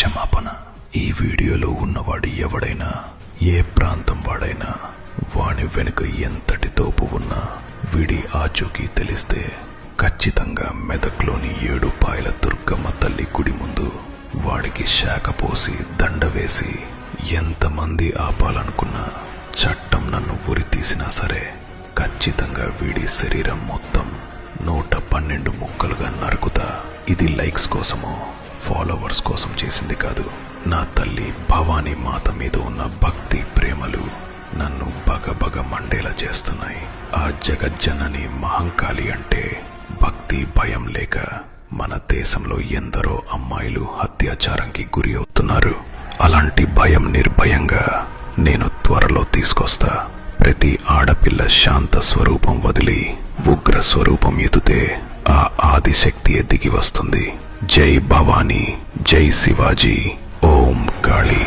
క్షమాపణ. ఈ వీడియోలో ఉన్నవాడు ఎవడైనా, ఏ ప్రాంతం వాడైనా, వాని వెనుక ఎంతటి తోపు ఉన్నా వీడి ఆచూకీ తెలిస్తే ఖచ్చితంగా మెదక్లోని 7 పాయల దుర్గమ్మ తల్లి గుడి ముందు వాడికి శాఖ పోసి దండ వేసి ఎంతమంది ఆపాలనుకున్నా చట్టం నన్ను ఉరి తీసినా సరే ఖచ్చితంగా వీడి శరీరం మొత్తం 112 ముక్కలుగా నరుకుతా. ఇది లైక్స్ కోసమో ఫాలోవర్స్ కోసం చేసింది కాదు. నా తల్లి భవానీ మాత మీద ఉన్న భక్తి ప్రేమలు నన్ను బగబగ మండేలా చేస్తున్నాయి. ఆ జగజ్జనని మహంకాళి అంటే భక్తి భయం లేక మన దేశంలో ఎందరో అమ్మాయిలు అత్యాచారానికి గురి అవుతున్నారు. అలాంటి భయం నిర్భయంగా నేను త్వరలో తీసుకొస్తా. ప్రతి ఆడపిల్ల శాంత స్వరూపం వదిలి ఉగ్ర స్వరూపం ఎత్తుతే ఆ ఆదిశక్తియే దిగి వస్తుంది. జై భవానీ, జై శివాజీ, ఓం కాళీ.